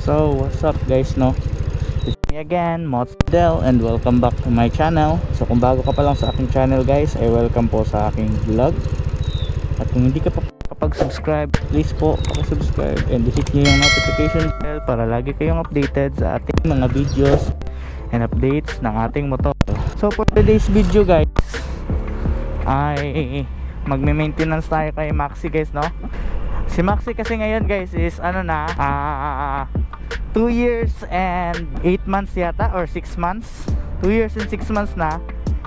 So what's up guys, no? It's me again, Motsdel, and welcome back to my channel. So kung bago ka pa lang sa aking channel guys, ay welcome po sa aking vlog. At kung hindi ka pa kapag-subscribe, please po subscribe and hit nyo yung notification bell para lagi kayong updated sa ating mga videos and updates ng ating motor. So for today's video guys, ay magme-maintenance tayo kay Maxi guys, no? Si Maxi kasi ngayon guys is 2 years and 8 months yata or 6 months. 2 years and 6 months na.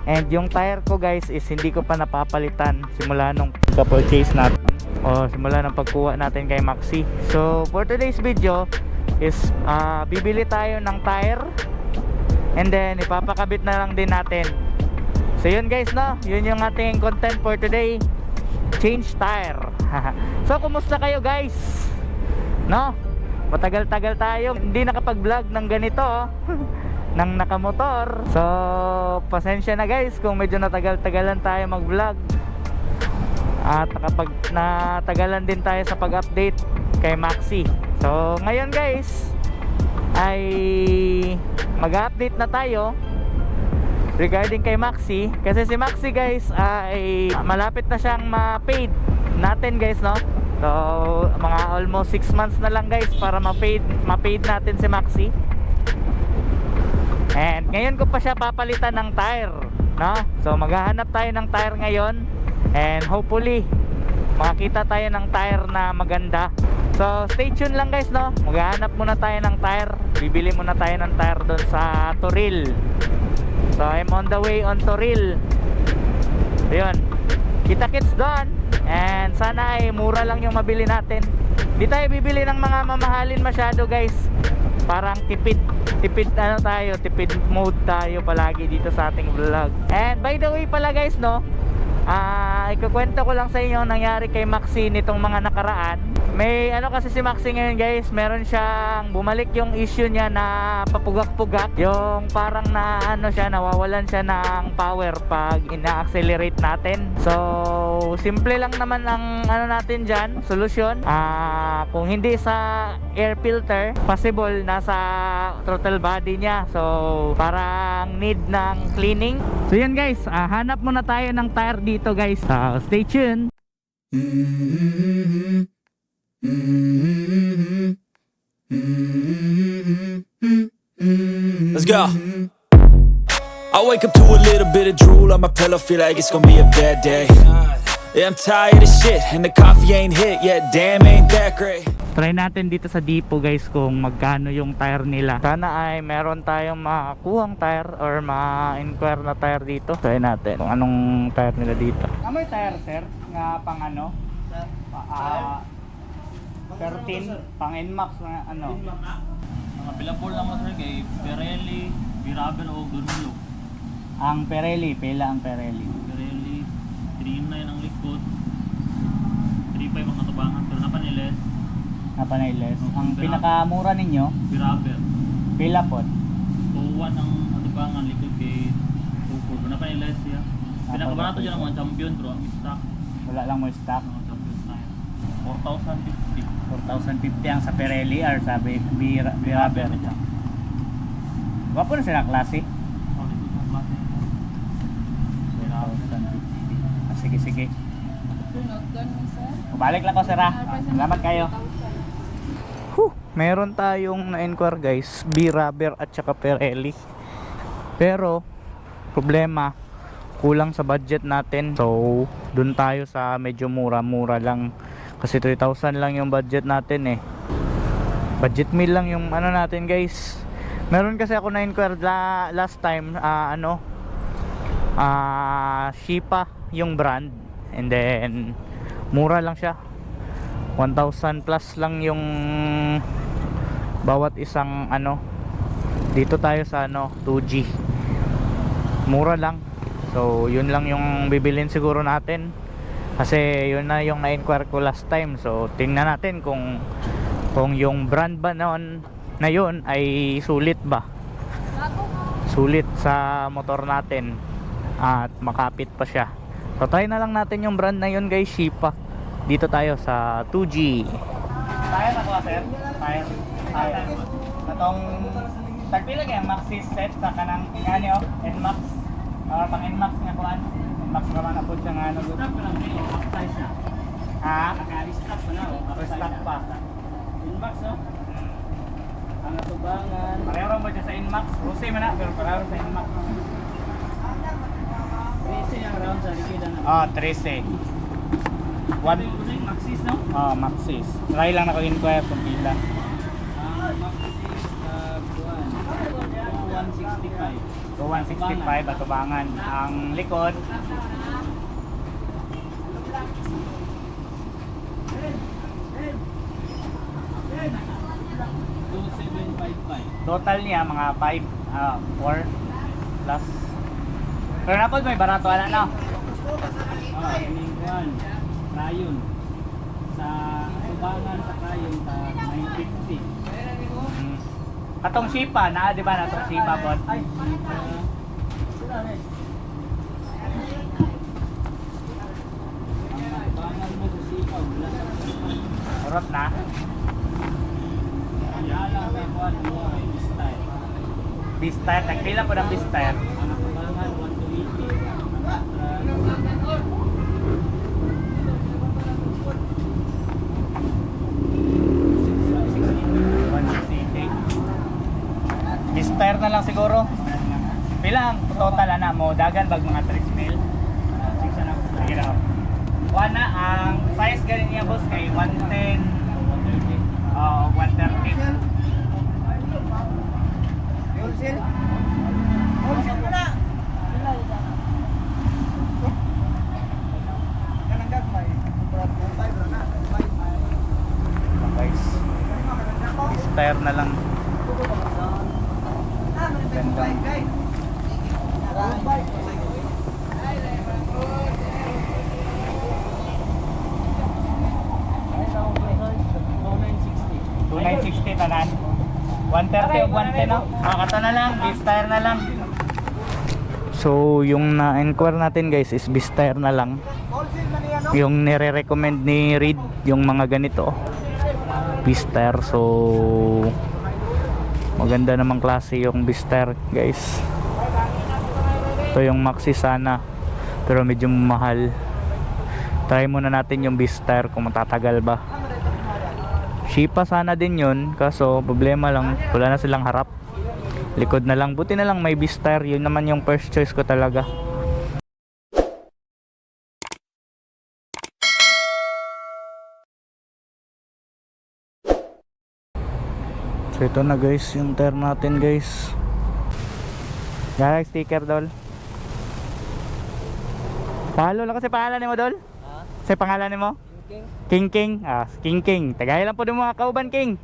And yung tire ko guys is hindi ko pa napapalitan simula nung pagka-purchase natin o simula nung pagkuha natin kay Maxi. So for today's video is bibili tayo ng tire and then ipapakabit na lang din natin. So yun guys, no? Yun yung ating content for today. Change tire. So kumusta kayo guys? No? Matagal-tagal tayo hindi nakapag-vlog ng ganito ng nakamotor. So pasensya na guys kung medyo natagal-tagalan tayo mag-vlog. At natagalan din tayo sa pag-update kay Maxi. So ngayon guys ay mag-update na tayo regarding kay Maxi, kasi si Maxi guys ay malapit na siyang ma-paid natin guys, no? So mga almost 6 months na lang guys para ma-paid natin si Maxi. And ngayon ko pa siya papalitan ng tire, no? So maghahanap tayo ng tire ngayon and hopefully makakita tayo ng tire na maganda. So stay tuned lang guys, no? Maghahanap muna tayo ng tire. Bibili muna tayo ng tire doon sa Toril. So I'm on the way on Toril. So yun, kita-kits doon. And sana ay mura lang yung mabili natin. Di tayo bibili ng mga mamahalin masyado guys. Parang tipid mode tayo palagi dito sa ating vlog. And by the way pala guys, no, ikukwento ko lang sa inyo ang nangyari kay Maxi nitong mga nakaraan. May kasi si Maxi ngayon guys, meron siyang bumalik yung issue niya na papugak-pugak. Yung parang nawawalan siya ng power pag ina-accelerate natin. So simple lang naman ang natin dyan, solusyon. Kung hindi sa air filter, possible nasa throttle body niya. So parang need ng cleaning. So yan guys, hanap muna tayo ng tire dito guys. Stay tuned. Let's go. I wake up to a little bit of drool on my pillow, feel like it's gonna be a bad day. Yeah, I'm tired of shit and the coffee ain't hit yet, damn ain't that great. Try natin dito sa depot guys kung magkano yung tire nila. Sana ay meron tayong makakuhang tire or ma-inquire na tire dito. Try natin kung anong tire nila dito. May tire sir nga pang Sir? 13 pang NMAX na Mga pilapol lang mo sir kay Pirelli, Biraber o Gurmilo. ang Pirelli, pila ang Pirelli. Pirelli, 3.9 ang likod, 3.5 ang katubangan, pero napaniles. Napanailes. Ang pinakamura ninyo, Biraber, pila po? 2.1 ang katubangan, likod kay Tuko. Pero napaniles siya. Pinakabarato dyan ang mga champion, pero ang stock, Wala lang mo stock. champion tayo. 4,050. 4,050 ang sa Pirelli or sa Biraber. Wapo na sila klase. Oh, likod ng klase. 4,050. Sige. Balik lang ko sir ha. Salamat kayo. Meron tayong na-inquire guys, Biraber at saka Pirelli. Pero problema, kulang sa budget natin. So dun tayo sa medyo mura lang. Kasi 3,000 lang yung budget natin eh. Budget meal lang yung natin guys. Meron kasi ako na-inquire last time, Shipa yung brand. And then mura lang siya. 1,000 plus lang yung bawat isang dito tayo sa 2G. Mura lang. So yun lang yung bibilin siguro natin. Kasi yun na yung na-inquire ko last time. So tingnan natin kung yung brand ba na yun ay sulit ba. Sulit sa motor natin at makapit pa siya. So try na lang natin yung brand na yun guys, Shipa. Dito tayo sa 2G. Tire ako sir. Tire. Katong tagpila kayang Maxis set sa kanang ingani oh, NMAX. Pang NMAX nga kuan. NMAX ra man apod siya nga ano. Stop pa lang kayo, upsize na. Ha? Naka-restock pa na, Restock pa. Inbox, no? Ang atubangan. Pareho mo siya sa NMAX. Rosé man na, pero pareho sa NMAX. Kasi yung round sa likida na. Ah, 13. One yung Maxis, no? Maxis. Try lang ako inquire kung pila. Maxis, buwan. 165. So 165 atubangan. Ang likod 2755. total niya mga 4 plus. Pero napod may barato ana na. Ining buwan. Rayon. Sa tubangan sa Rayon sa 950. Katong sipa na, di ba natong sipa bot? Ay, sila rin. Ang tubangan mo sa sipaw, wala sa sipaw. Urot na. Yala may buwan mo ay style. Bistar, nagpila po ng bistar. Ang tubangan 180. Bistar na lang siguro. Pilang total ana mo dagan bag mga 3 mil. Sige na. Wana ang size ganin niya boss kay 110 130. Wholesale? Wholesale mo na. Kanang gagmay. Guys. Bistar na lang. Ganda. $2,960 tanan. 130 o 110 no? Kato na lang, Bistar na lang. So yung na-enquire natin guys is Bistar na lang. Yung nire-recommend ni Reed yung mga ganito Bistar. So maganda namang klase yung Bistar guys. Ito yung Maxi sana pero medyo mahal. Try muna natin yung Bistar kung matatagal ba. Shipa sana din yun, kaso problema lang wala na silang harap, likod na lang. Buti na lang may Bistar, yun naman yung first choice ko talaga. So ito na guys yung tire natin guys. Gala sticker dol. Follow lang kasi pangalan ni mo dol. Sa pangalan ni mo? King King. King King. Tagay lang po din mga kauban King.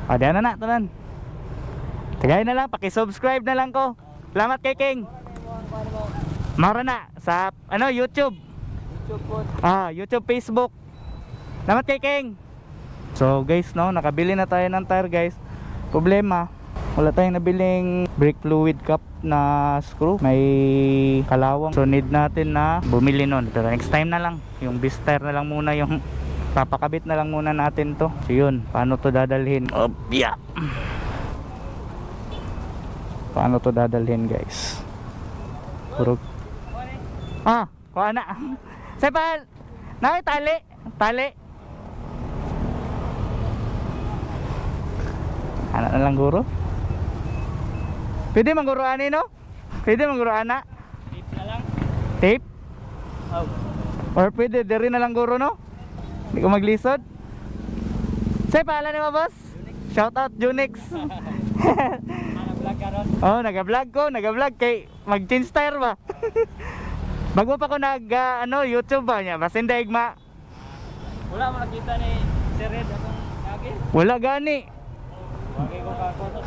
Diyan na tanan. Tagay na lang, paki-subscribe na lang ko. Salamat kay King. Mara na sa YouTube. YouTube, Facebook. Salamat kay King. So guys, no, nakabili na tayo ng tire guys. Problema, wala tayong nabiling brake fluid cap na screw. May kalawang. So need natin na bumili nun. Pero next time na lang. Yung Bistar na lang muna yung papakabit na lang muna natin to. So yun, paano to dadalhin? Paano to dadalhin guys? Puro kuha na. Sepal, na tali. Anak na lang guro. Pwede mangguro ani no? Pwede mangguro ana? Tape na lang. Tape? Or pwede diri na lang guro no? Hindi ko maglisod. Say pala ni mo boss? Shout out Junix. Nag-vlog ka ron? Oh, nag-vlog kay mag-change tire ba? Bago pa ko YouTube ba niya, basin daigma. Wala mo nakita ni Sir Red akong kage? Wala gani. Wagi ko kako to,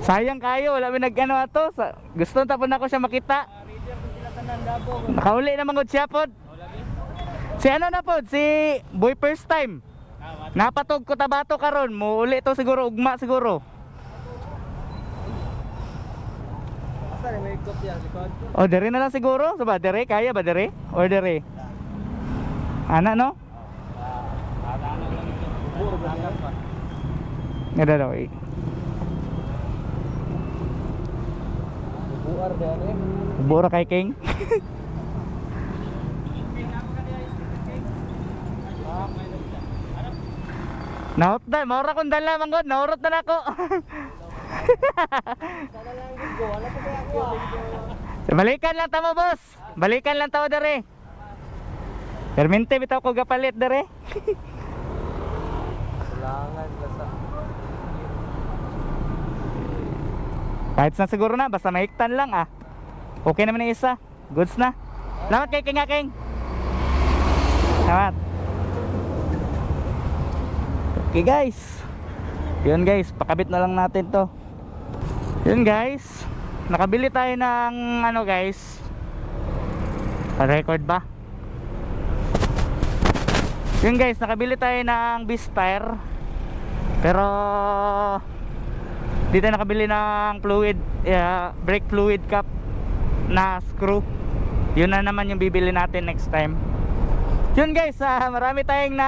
Sayang kayo, wala mi ato. Gusto tapon ako siya makita. Reader kung sila tanan dabo. Nakauli na mangod siya pod. Si na pod, si Boy First Time. Napatog ko tabato karon, mo uli to siguro ugma siguro. Asa ni may ikot yan likod? O dere na lang siguro, ba dere kaya ba dere? Or dere? no? No? Ano lang ito. Puro ba? Agad pa. Nga daw eh. Buar dyan eh. Bura kay King. Naot dai, maura kong dala manggod, naurot na nako. Balikan lang tamo boss. Balikan lang tamo dere. Permente bitaw ko gapalit dere. Kulangan basta. Kahit na siguro na, basta mahigtan lang ah. Okay naman yung isa. Goods na. Salamat kay King King. Salamat. Okay guys. Yun guys, pakabit na lang natin to. Yun guys. Nakabili tayo ng ano guys. Pa-record ba? Yun guys, nakabili tayo ng Beast tire. Pero di tayo nakabili ng fluid, brake fluid cap na screw. Yun na naman yung bibili natin next time. Yun guys, marami tayong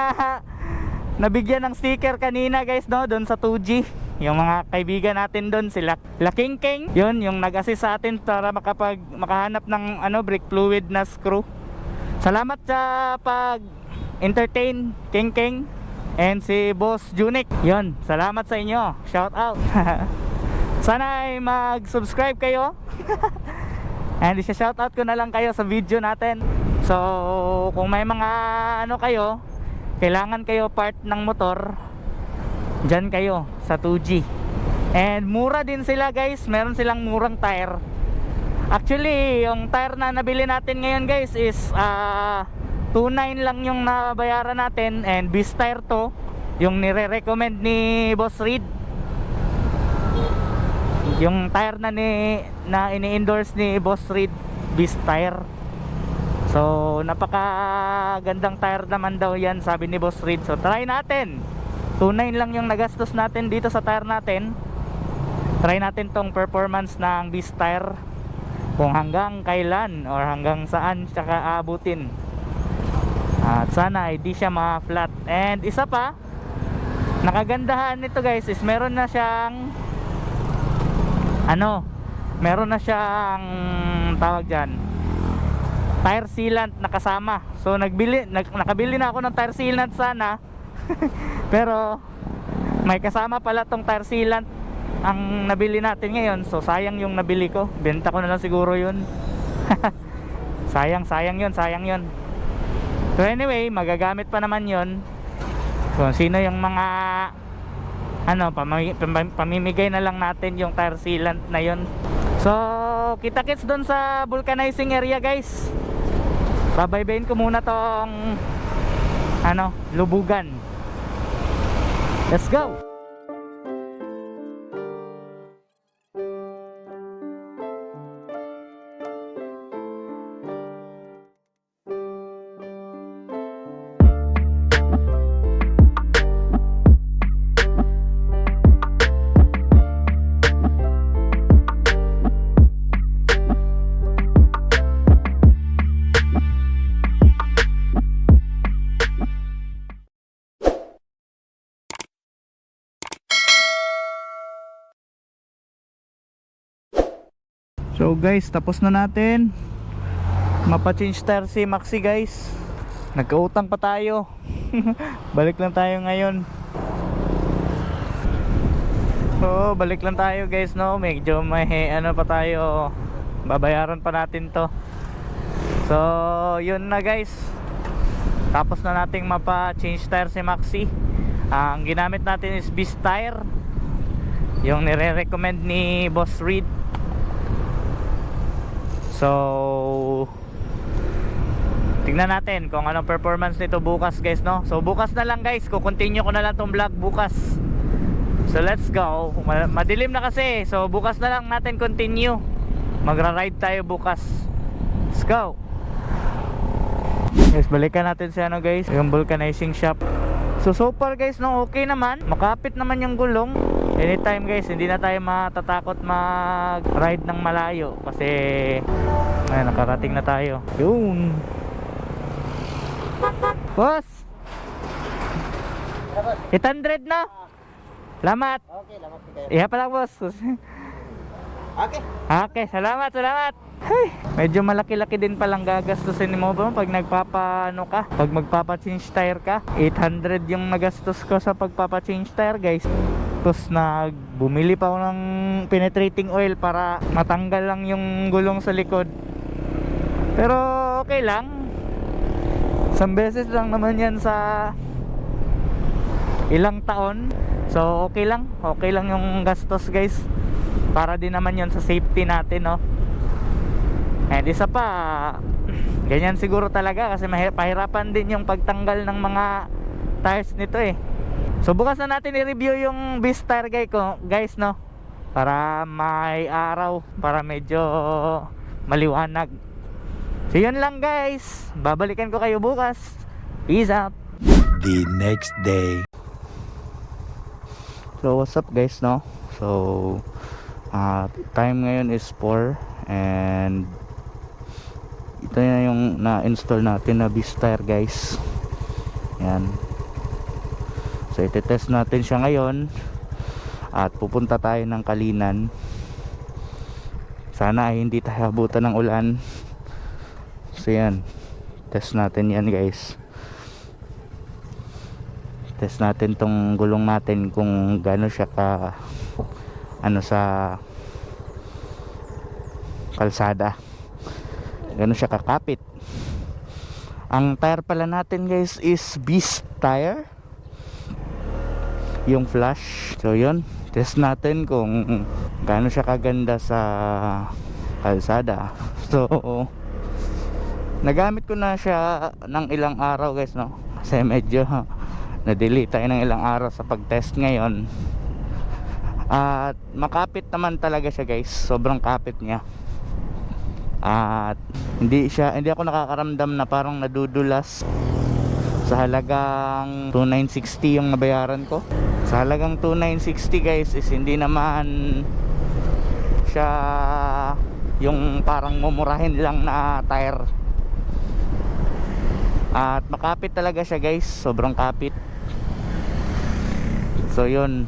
nabigyan ng sticker kanina guys, no, doon sa 2G. Yung mga kaibigan natin doon, sila Laking King, yun yung nag-assist sa atin para makahanap ng ano, brake fluid na screw. Salamat sa pag entertain King King and si Boss Junik. Yun, salamat sa inyo, shout out. Sana ay mag-subscribe kayo. And i-shout out ko na lang kayo sa video natin. So kung may mga ano kayo, kailangan kayo part ng motor, dyan kayo sa 2G. And mura din sila guys, meron silang murang tire. Actually yung tire na nabili natin ngayon guys is 2.9 lang yung nabayaran natin. And Beast tire to, yung nire-recommend ni Boss Reed, yung tire na ini-endorse ni Boss Reed, Beast tire. So napakagandang tire naman daw yan, sabi ni Boss Reed. So try natin. 2.9 lang yung nagastos natin dito sa tire natin. Try natin tong performance ng Beast tire, kung hanggang kailan or hanggang saan siya aabutin. At sana ay di siya ma-flat. And isa pa, nakagandahan nito guys is meron na siyang meron na siyang tawag dyan, tire sealant na kasama. So nakabili na ako ng tire sealant sana. Pero may kasama pala tong tire sealant ang nabili natin ngayon. So sayang yung nabili ko, benta ko na lang siguro yun. sayang yun. So anyway, magagamit pa naman yun. So sino yung mga pamimigay na lang natin yung tire sealant na yun. So kita-kits doon sa vulcanizing area guys. Babaybayin ko muna tong lubugan. Let's go. So guys, tapos na natin mapa-change tire si Maxi guys. Nagkautang pa tayo. Balik lang tayo ngayon. So balik lang tayo guys, no. Medyo may pa tayo, babayaran pa natin to. So yun na guys, tapos na nating mapa-change tire si Maxi. Ang ginamit natin is Beast tire, yung nire-recommend ni Boss Reed. So tignan natin kung anong performance nito bukas guys, no. So bukas na lang guys, kukontinue ko na lang tong vlog bukas. So let's go. Madilim na kasi, so bukas na lang natin continue. Magra-ride tayo bukas. Let's go. Guys, balikan natin si guys, yung vulcanizing shop. So far guys, no, okay naman. Makapit naman yung gulong. Anytime guys, hindi na tayo matatakot mag-ride ng malayo kasi nakarating na tayo. Yun. Boss, 800 na. Salamat. Okay, lamat kayo. Iya pala boss. Okay. Okay, salamat, salamat. Hey, medyo malaki-laki din palang gagastusin mo bro pag nagpapa-ano ka, pag magpapa-change tire ka. 800 yung nagastos ko sa pagpapa-change tire, guys. Tapos bumili pa ako ng penetrating oil para matanggal lang yung gulong sa likod. Pero okay lang. Isang beses lang naman yan sa ilang taon. So okay lang yung gastos, guys. Para din naman yun sa safety natin, no. And isa pa, ganyan siguro talaga kasi pahirapan din yung pagtanggal ng mga tires nito eh. So bukas na natin i-review yung beast tire guys, no. Para may araw, para medyo maliwanag. So yun lang, guys. Babalikan ko kayo bukas. Peace out. The next day. So what's up, guys, no? So time ngayon is 4 and ito na yung na-install natin na beast tire, guys. Yan. So iti-test natin siya ngayon at pupunta tayo ng Kalinan. Sana ay hindi tayo abutan ng ulan. So yan, test natin yan, guys. Test natin tong gulong natin kung gaano siya ka sa kalsada, gaano siya kakapit. Ang tire pala natin, guys, is beast tire, yung flash. So yun, test natin kung gaano siya kaganda sa kalsada. So nagamit ko na siya ng ilang araw, guys, no, kasi medyo na-delay tayo ng ilang araw sa pag-test ngayon. At makapit naman talaga siya, guys. Sobrang kapit niya. At hindi ako nakakaramdam na parang nadudulas. Sa halagang 2,960 yung nabayaran ko. Sa halagang 2,960, guys, is hindi naman siya yung parang mumurahin lang na tire. At makapit talaga siya, guys. Sobrang kapit. So yun.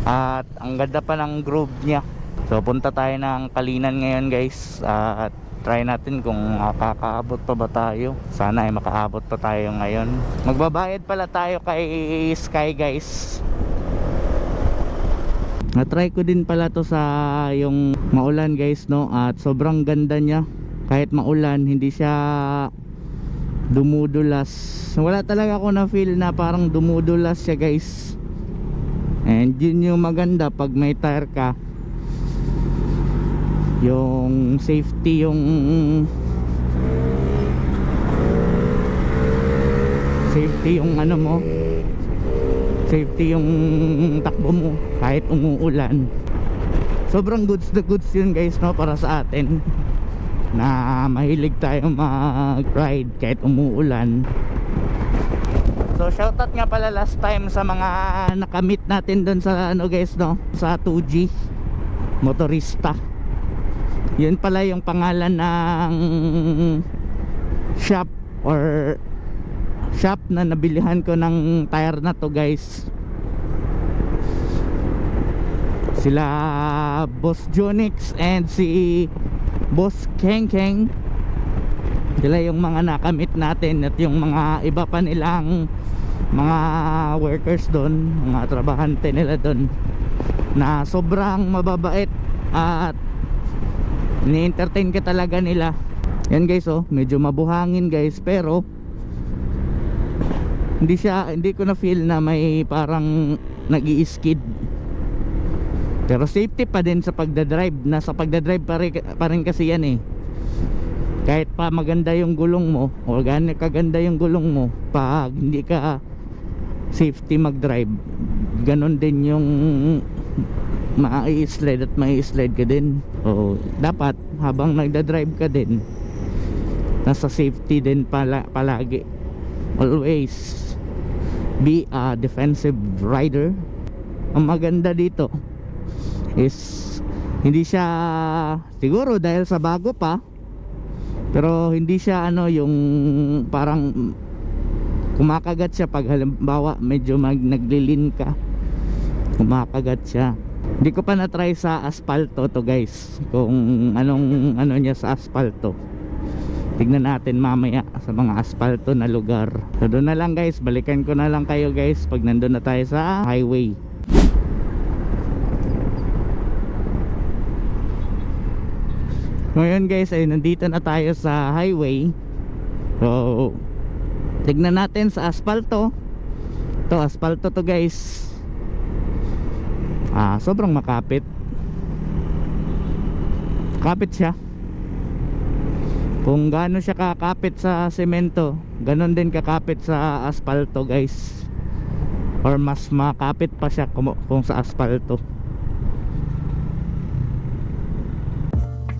At ang ganda pa ng groove niya. So punta tayo ng Kalinan ngayon, guys. At try natin kung makakaabot pa ba tayo. Sana ay makaabot pa tayo ngayon. Magbabayad pala tayo kay Sky, guys. Na-try ko din pala to sa yung maulan, guys, no. At sobrang ganda niya. Kahit maulan, hindi siya dumudulas. Wala talaga ako na feel na parang dumudulas siya, guys. And yun yung maganda pag may tire ka, yung safety, yung ano mo, safety yung takbo mo kahit umuulan. Sobrang goods na goods yun, guys, no, para sa atin na mahilig tayo mag-ride kahit umuulan. So shoutout nga pala last time sa mga nakamit natin doon sa ano, guys, no, sa 2G motorista. Yun pala yung pangalan ng shop or shop na nabilihan ko ng tire na to, guys. Sila Boss Jonix and si Boss Keng Keng, sila yung mga nakamit natin. At yung mga iba pa nilang mga workers doon, mga trabahante nila doon, na sobrang mababait at ni-entertain ka talaga nila. Yan, guys, oh, medyo mabuhangin, guys, pero hindi ko na feel na may parang nag-i-skid. Pero safety pa din sa pagdadrive. Nasa pagdadrive pa rin kasi yan eh. Kahit pa maganda yung gulong mo o kaganda yung gulong mo, pag hindi ka safety mag-drive, ganon din yung mai-slide at mai-slide ka din. O dapat habang nagdadrive ka din, nasa safety din palagi. Always be a defensive rider. Ang maganda dito is hindi siya, siguro dahil sa bago pa, pero hindi siya ano yung parang kumakagat siya pag halimbawa medyo naglilin ka. Kumakagat siya. Hindi ko pa na-try sa asfalto to guys, kung anong ano niya sa asfalto. Tignan natin mamaya sa mga asfalto na lugar. So doon na lang guys, balikan ko na lang kayo guys pag nandun na tayo sa highway. Ngayon guys ay nandito na tayo sa highway. So tignan natin sa asfalto. Ito asfalto to guys. Sobrang makapit. Kapit siya. Kung gaano siya kakapit sa semento, ganon din kakapit sa asfalto guys. Or mas makapit pa siya kung sa asfalto.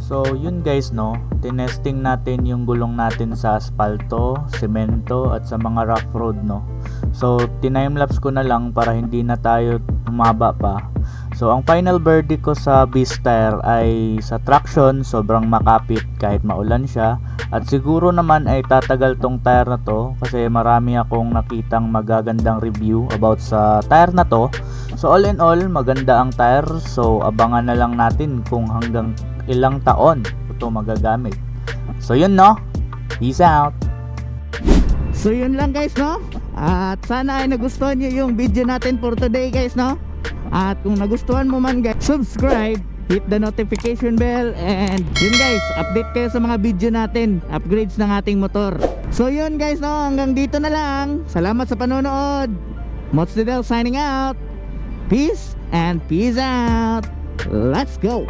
So yun guys no, tinesting natin yung gulong natin sa asfalto, semento at sa mga rough road no. So timelapse ko na lang para hindi na tayo tumaba pa. So ang final verdict ko sa beast tire ay sa traction sobrang makapit kahit maulan siya. At siguro naman ay tatagal tong tire na to kasi marami akong nakitang magagandang review about sa tire na to. So all in all maganda ang tire. So abangan na lang natin kung hanggang ilang taon ito magagamit. So yun no, peace out. So yun lang guys no. At sana ay nagustuhan nyo yung video natin for today guys no. At kung nagustuhan mo man guys, subscribe, hit the notification bell, and yun guys, update kayo sa mga video natin, upgrades ng ating motor. So yun guys no, hanggang dito na lang. Salamat sa panonood. Mods Didel signing out. Peace and peace out. Let's go.